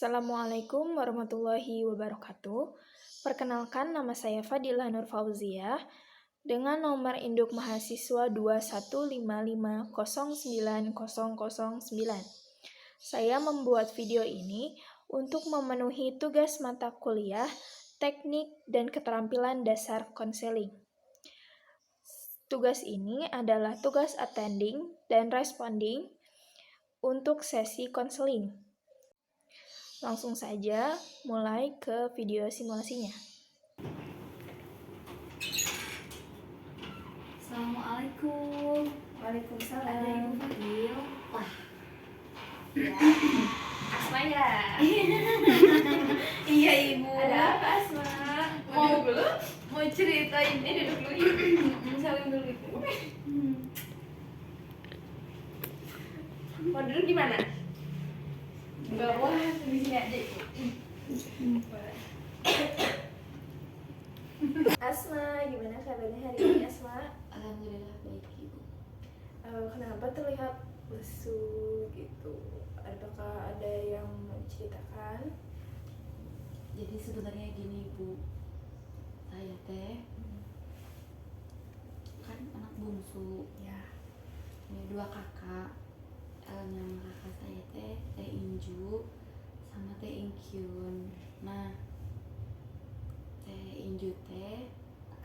Assalamualaikum warahmatullahi wabarakatuh. Perkenalkan, nama saya Fadilah Nur Fauziah dengan nomor induk mahasiswa 215509009. Saya membuat video ini untuk memenuhi tugas mata kuliah Teknik dan Keterampilan Dasar Konseling. Tugas ini adalah tugas attending dan responding untuk sesi konseling. Langsung saja mulai ke video simulasinya. Assalamualaikum. Waalaikumsalam. Ada Ibu Fadil. Wah. Ya. Asma ya. Iya Ibu. Ada apa Asma? Mau cerita ini duduk dulu yuk. Saling dulu itu. Mau duduk di mana? Di bawah di sini aja. Asma, gimana kabarnya hari ini Asma? Alhamdulillah baik Ibu. Kenapa terlihat lesu gitu? Apakah ada yang mau diceritakan? Jadi sebenarnya gini Ibu, saya teh kan anak bungsu, Ya. punya dua kakak. Nama kakak saya teh Inju sama Teh Inkyun. Nah, Teh Inju teh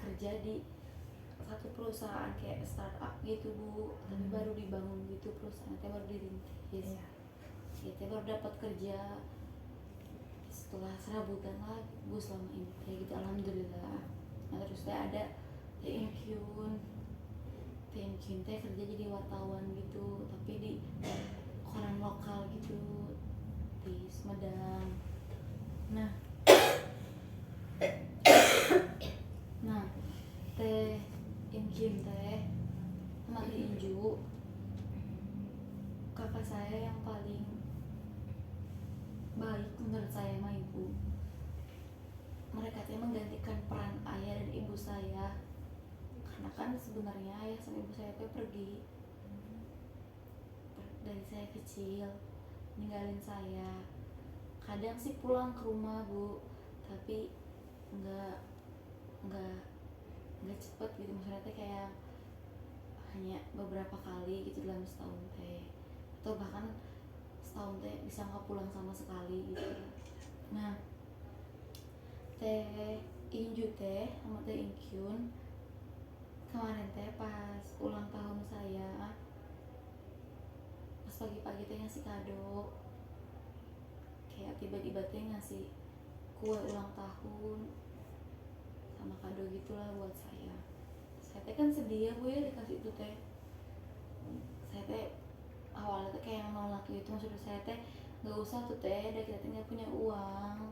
kerja di satu perusahaan kayak startup gitu Bu, tapi baru dibangun gitu, perusahaan teh baru dirintis. Iya. Ya teh baru dapat kerja setelah serabutan lah Bu selama ini kayak gitu, alhamdulillah. Nah terus teh ada Teh Inkyun. Teh Inkyun teh kerja jadi wartawan gitu, tapi di koran lokal gitu di Sumedang. Nah Teh Inkyun teh sama Teh Inju kakak saya yang paling baik menurut saya sama Ibu. Mereka teh menggantikan peran ayah dan ibu saya, karena kan sebenarnya ayah sama ibu saya teh pergi dari saya kecil, ninggalin saya. Kadang sih pulang ke rumah Bu, tapi nggak cepet gitu, maksudnya teh kayak hanya beberapa kali gitu dalam setahun teh, atau bahkan setahun teh bisa nggak pulang sama sekali gitu. Nah Teh Inju teh sama Teh Inkyun kemarin teh pas ulang tahun saya, pas pagi-pagi teh ngasih kado, kayak tiba-tiba teh ngasih kue ulang tahun sama kado gitulah buat saya. Saya teh kan sedih ya Bu ya dikasih itu teh. Saya teh awalnya teh kayak nolak gitu, maksudnya saya teh nggak usah tuh teh, kita teh nggak punya uang,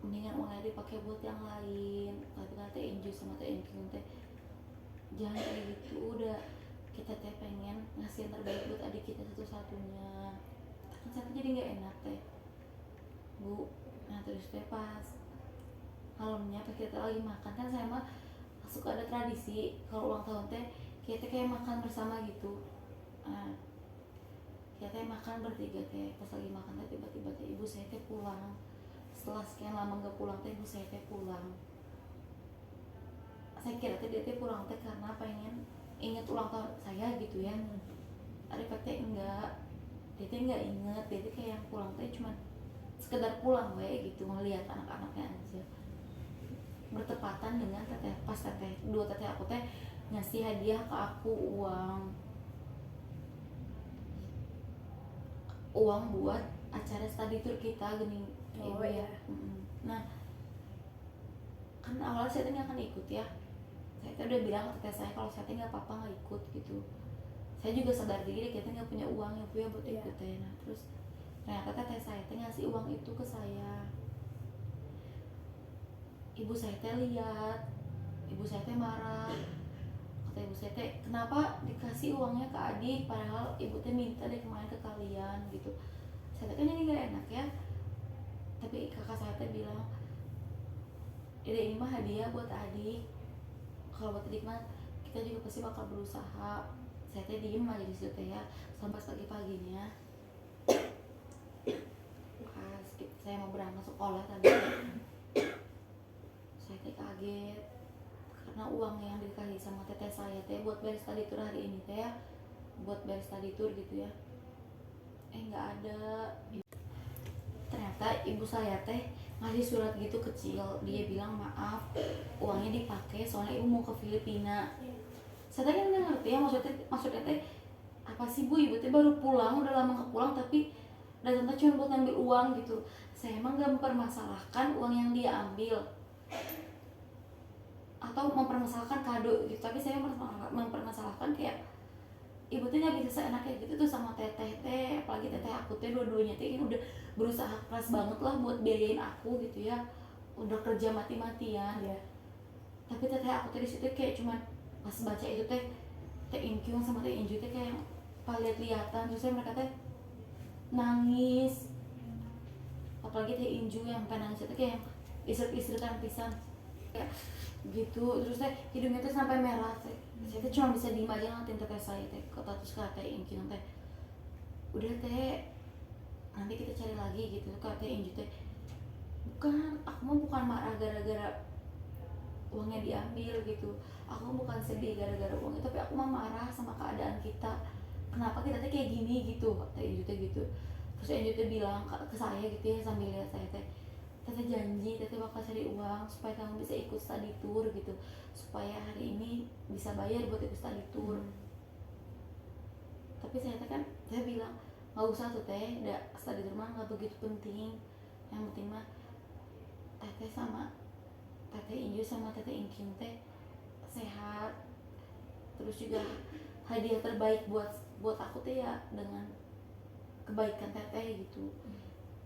mendingan uangnya dipakai buat yang lain. Tapi kata Inju sama Teh Inkyun teh jangan kayak gitu, udah kita teh pengen ngasih yang terbaik buat adik kita satu-satunya. Kan saya jadi nggak enak teh Bu. Nah terus teh pas malamnya pas kita lagi makan, kan saya mah suka ada tradisi kalau ulang tahun teh kita kayak makan bersama gitu. Nah kita teh makan bertiga teh, pas lagi makan teh tiba-tiba teh ibu saya teh pulang. Setelah sekian lama gak pulang teh ibu saya teh pulang. Saya kira teh dia teh pulang teh karena pengen inget ulang tahun saya gitu ya. Ada teh enggak, dia teh enggak inget, dia teh kayak yang pulang teh cuma sekedar pulang we gitu, ngelihat anak-anaknya aja. Bertepatan dengan teteh, pas teteh dua teteh aku teh ngasih hadiah ke aku, uang buat acara study tour kita gini. Oh ya. Nah kan awalnya saya nggak akan ikut ya, saya udah bilang ke teteh saya kalau saya nggak apa-apa nggak ikut gitu. Saya juga sadar diri kita nggak punya uang yang punya buat ikut teh. Nah terus ternyata teteh saya ngasih uang itu ke saya. Ibu saya lihat, ibu saya marah. Kata ibu saya kenapa dikasih uangnya ke adik padahal ibu minta deh kemarin ke kalian gitu. Saya kan ini gak enak ya, tapi kakak saya bilang ini mah hadiah buat adik, kalau buat adik mah kita juga pasti bakal berusaha. Saya diem aja di situ ya sampai pagi-paginya. Pas saya mau berangkat sekolah tadi, saya teh kaget karena uang yang dikasih sama teteh saya teh buat bayar study tour hari ini teh ya, buat bayar study tour gitu ya, nggak ada. Ternyata ibu saya teh ngasih surat gitu kecil, dia bilang maaf uangnya dipakai soalnya ibu mau ke Filipina. Saya tadi nggak ngerti ya maksudnya teh apa sih bu, ibu teh baru pulang, udah lama nggak pulang tapi datang teh cuma buat ngambil uang gitu. Saya emang gak mempermasalahkan uang yang dia ambil atau mempermasalahkan kado gitu, tapi saya mempermasalahkan kayak ibu tuh nggak bisa seenaknya gitu tuh sama teteh teh, apalagi teteh aku teh dua-duanya teh udah berusaha keras banget lah buat biayain aku gitu ya, udah kerja mati-matian ya. Tapi teteh aku teh di situ kayak cuman pas baca itu teh teh Inkyung sama teh Inju teh kayak lihat-lihatan, terus mereka teh nangis, apalagi teh Inju yang pengen nangis itu kayak istri-istrikan pisan kayak gitu, terus teh hidungnya teh sampai merah teh. Saya teh cuma bisa diem aja ngeliatin teteh saya teh, terus kata teh Inkyung teh udah teh nanti kita cari lagi gitu. Kata teh Inju teh bukan, aku mah bukan marah gara-gara uangnya diambil gitu, aku bukan sedih gara-gara uangnya, tapi aku mah marah sama keadaan kita, kenapa kita teh kayak gini gitu. Teh Inju teh gitu. Terus Inju teh bilang ke saya gitu ya sambil lihat saya teh, teteh janji teteh bakal cari uang supaya kamu bisa ikut study tour gitu, supaya hari ini bisa bayar buat ikut study tour. Tapi saya teh kan saya bilang nggak usah tuh teh, study tour mah nggak begitu penting, yang penting mah teteh sama teteh Inju sama teteh Inkyung teh sehat, terus juga hadiah terbaik buat aku teh ya dengan kebaikan teteh gitu.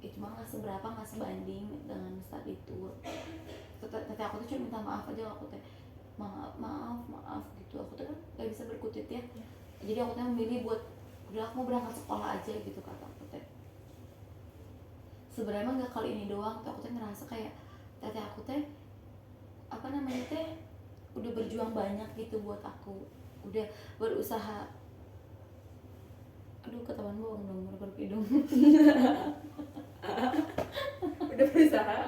Itu mah nggak seberapa, nggak sebanding dengan study tour. Teteh aku tuh cuma minta maaf aja, aku teh maaf gitu, aku tuh kan nggak bisa berkutit ya. Jadi aku teh memilih buat udah aku mau berangkat sekolah aja gitu, kata aku teh. Sebenarnya nggak kali ini doang tuh aku teh ngerasa kayak teteh aku teh apa namanya teh udah berjuang banyak gitu buat aku, udah berusaha. Aduh ketahuan bohong dong, baru hidung. Udah berusaha.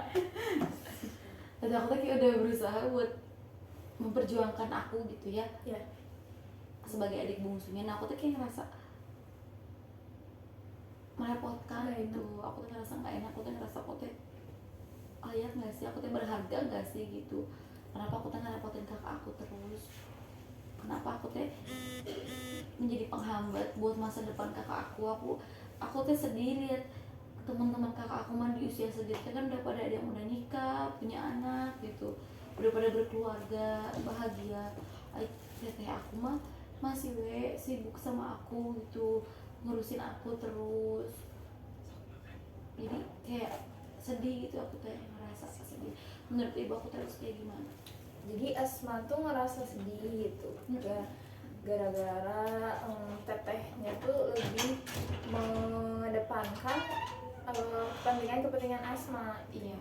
Teteh aku tuh kayak udah berusaha buat memperjuangkan aku gitu ya, sebagai adik bungsunya. Nah aku tuh kayak ngerasa merepotkan gitu, aku tuh ngerasa nggak enak, aku tuh ngerasa aku tuh layak nggak sih, aku tuh berharga nggak sih gitu, kenapa aku tuh ngerepotin kakak aku terus, kenapa aku tuh menjadi penghambat buat masa depan kakak aku tuh sedih lihat teman-teman kakak aku mah di usia segitu kan udah pada ada yang udah nikah, punya anak gitu, udah pada berkeluarga bahagia. Teteh aku mah masih sibuk sama aku gitu, ngurusin aku terus, jadi kayak sedih gitu, aku tuh ngerasa sedih. Menurut ibu aku terus kayak gimana? Jadi Asma tuh ngerasa sedih gitu, gara-gara tetehnya tuh lebih mengedepankan kepentingan Asma. Iya.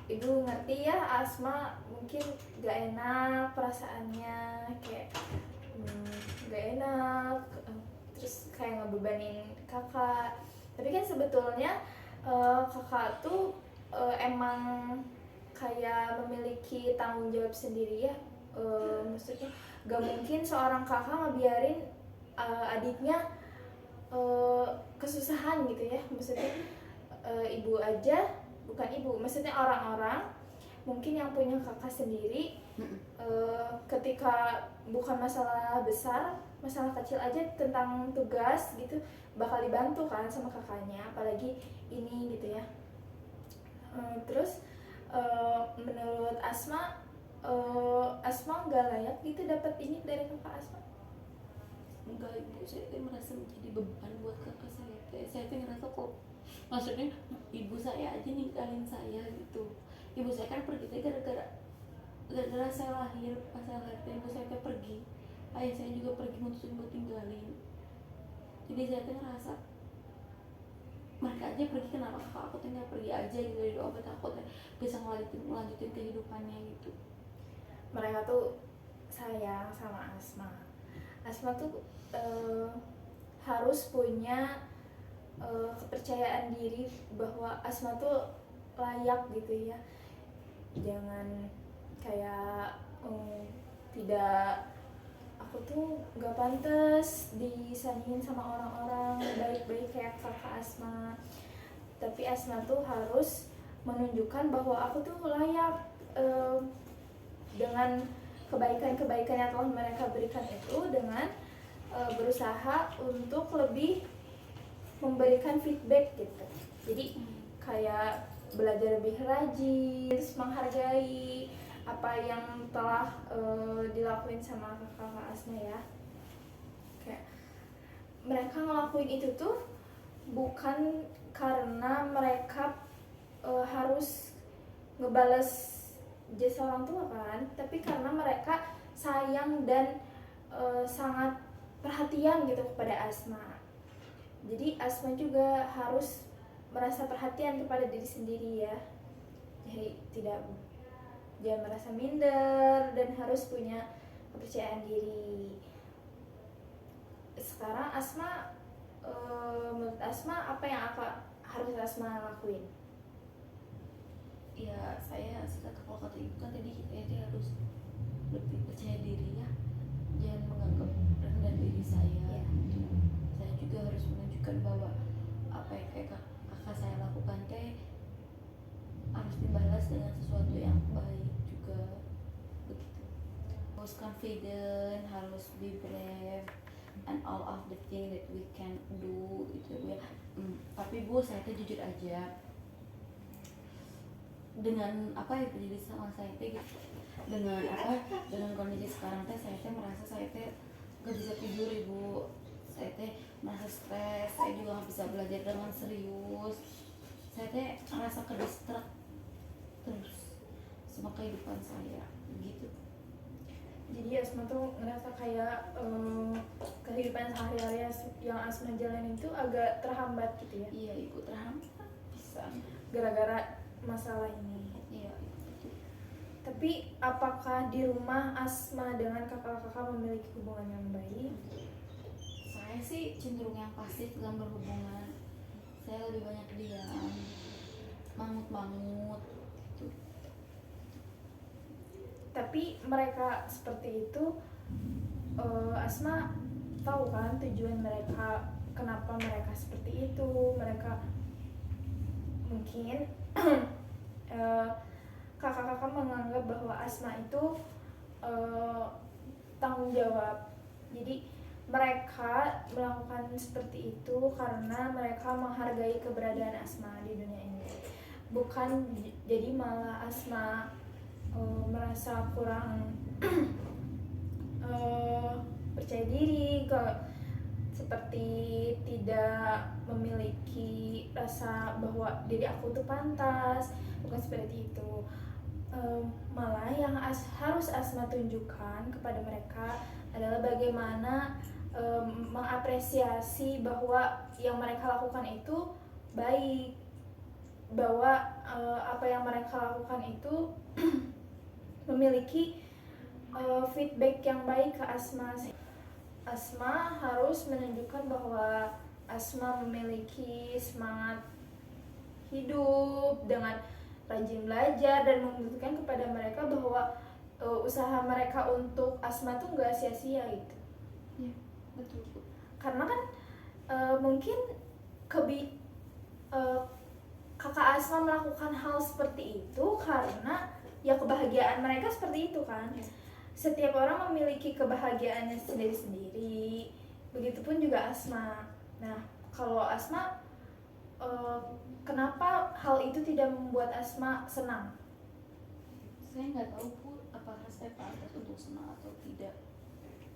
Ibu ngerti ya, Asma mungkin gak enak perasaannya, kayak gak enak, terus kayak ngebebanin kakak. Tapi kan sebetulnya kakak tuh emang kayak memiliki tanggung jawab sendiri ya. Maksudnya gak mungkin seorang kakak ngebiarin adiknya kesusahan gitu ya. Maksudnya ibu aja, bukan ibu, maksudnya orang-orang mungkin yang punya kakak sendiri, ketika bukan masalah besar, masalah kecil aja tentang tugas gitu bakal dibantu kan sama kakaknya, apalagi ini gitu ya. Terus menurut Asma, Asma nggak layak gitu dapat ini dari kakak Asma? Enggak ibu, saya merasa menjadi beban buat kakak saya. Saya ngerasa kok, maksudnya ibu saya aja ninggalin saya gitu. Ibu saya kan pergi gara-gara saya lahir, pas saya lahir ibu saya pergi, ayah saya juga pergi mutusin buat tinggalin. Jadi saya ngerasa mereka aja pergi, kenapa kakak aku nggak pergi aja gitu, dari doa buat aku bisa ngelanjutin kehidupannya gitu. Mereka tuh sayang sama Asma. Asma tuh harus punya kepercayaan diri bahwa Asma tuh layak gitu ya. Jangan kayak tidak, aku tuh gak pantas disandingin sama orang-orang baik-baik kayak kakak Asma. Tapi Asma tuh harus menunjukkan bahwa aku tuh layak dengan kebaikan-kebaikan yang telah mereka berikan itu, dengan berusaha untuk lebih memberikan feedback gitu. Jadi kayak belajar lebih rajin, terus menghargai apa yang telah dilakuin sama kakak Asma ya. Kayak mereka ngelakuin itu tuh bukan karena mereka harus ngebales jasa orang tua kan, tapi karena mereka sayang dan sangat perhatian gitu kepada Asma. Jadi Asma juga harus merasa perhatian kepada diri sendiri ya. Jadi jangan merasa minder dan harus punya kepercayaan diri. Sekarang Asma, menurut Asma apa yang harus Asma lakuin? Ya saya kalau kata ibu kan tadi kita harus lebih percaya diri ya, jangan menganggap rendah diri saya. Saya juga harus menunjukkan bahwa apa yang kayak kakak saya lakukan harus dibalas dengan sesuatu yang baik juga, begitu. Harus confident, harus be brave and all of the thing that we can do gitu ya. Tapi Bu, saya jujur aja, dengan apa yang terjadi sama saya gitu, dengan kondisi sekarang saya merasa saya gak bisa tidur Ibu. Saya merasa stres, saya juga gak bisa belajar dengan serius. Saya merasa kedistrak terus sama kehidupan saya gitu. Jadi Asma tuh ngerasa kayak kehidupan sehari-hari yang Asma jalanin itu agak terhambat gitu ya? Iya Ibu, terhambat bisa gara-gara masalah ini. Iya. Tapi apakah di rumah Asma dengan kakak-kakak memiliki hubungan yang baik? Saya sih cenderung yang pasif dalam berhubungan. Saya lebih banyak diam, mangut-mangut gitu. Tapi mereka seperti itu, Asma tahu kan tujuan mereka, kenapa mereka seperti itu. Mereka mungkin kakak-kakak menganggap bahwa Asma itu tanggung jawab. Jadi mereka melakukan seperti itu karena mereka menghargai keberadaan Asma di dunia ini. Bukan jadi malah Asma merasa kurang percaya diri, seperti tidak memiliki rasa bahwa diri aku tuh pantas. Bukan seperti itu. Malah yang harus Asma tunjukkan kepada mereka adalah bagaimana mengapresiasi bahwa yang mereka lakukan itu baik, bahwa apa yang mereka lakukan itu memiliki feedback yang baik ke Asma. Asma harus menunjukkan bahwa Asma memiliki semangat hidup dengan rajin belajar dan membuktikan kepada mereka bahwa usaha mereka untuk Asma tuh nggak sia-sia gitu. Ya, betul Bu. Karena kan mungkin kakak Asma melakukan hal seperti itu karena ya kebahagiaan mereka seperti itu kan. Ya. Setiap orang memiliki kebahagiaannya sendiri-sendiri. Begitupun juga Asma. Nah, kalau Asma kenapa hal itu tidak membuat Asma senang? Saya nggak tahu Bu, apakah saya pantas untuk senang atau tidak.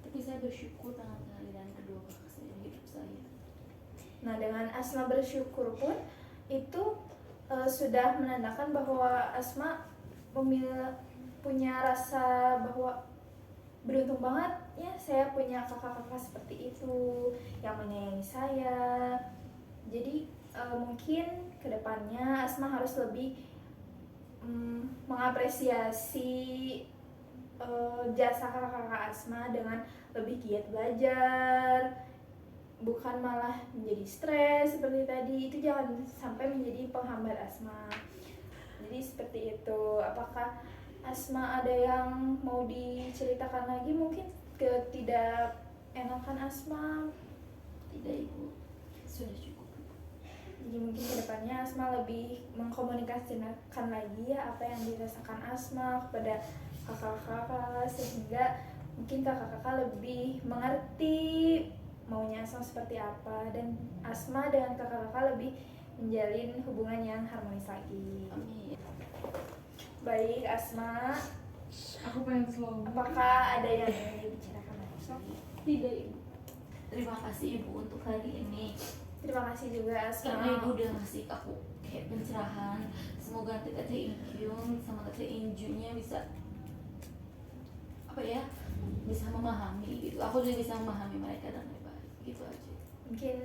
Tapi saya bersyukur dengan kehadiran kedua kakak saya di hidup saya. Nah, dengan Asma bersyukur pun itu sudah menandakan bahwa Asma punya rasa bahwa beruntung banget ya saya punya kakak-kakak seperti itu yang menyayangi saya. Jadi mungkin kedepannya Asma harus lebih mengapresiasi jasa kakak-kakak Asma dengan lebih giat belajar, bukan malah menjadi stres seperti tadi, itu jangan sampai menjadi penghambat asma. Jadi seperti itu. Apakah asma ada yang mau diceritakan lagi, mungkin ketidakenakan asma? Tidak ibu, sudah cukup. Jadi mungkin kedepannya Asma lebih mengkomunikasikan lagi ya apa yang dirasakan Asma kepada kakak-kakak, sehingga mungkin kakak-kakak lebih mengerti maunya Asma seperti apa, dan Asma dengan kakak-kakak lebih menjalin hubungan yang harmonis lagi. Amin. Baik Asma, Aku pengen slow. apakah ada yang ingin dibicarakan lagi? Tidak ibu. Terima kasih ibu untuk hari ini. Terima kasih juga Asma. Karena ibu udah ngasih aku kayak pencerahan. Semoga nanti Teh Inkyun sama Teh Injunya bisa apa ya, bisa memahami gitu. Aku juga bisa memahami mereka dan lebih baik gitu aja. Mungkin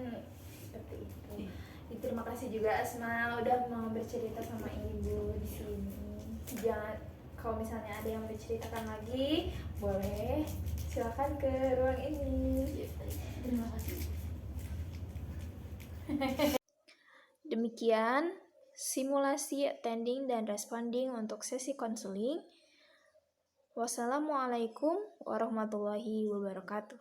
seperti itu. Iya. Terima kasih juga Asma udah mau bercerita sama ibu di sini. Jangan, kalau misalnya ada yang berceritakan lagi, boleh silakan ke ruang ini. Iya, terima kasih. Demikian simulasi attending dan responding untuk sesi konseling. Wassalamualaikum warahmatullahi wabarakatuh.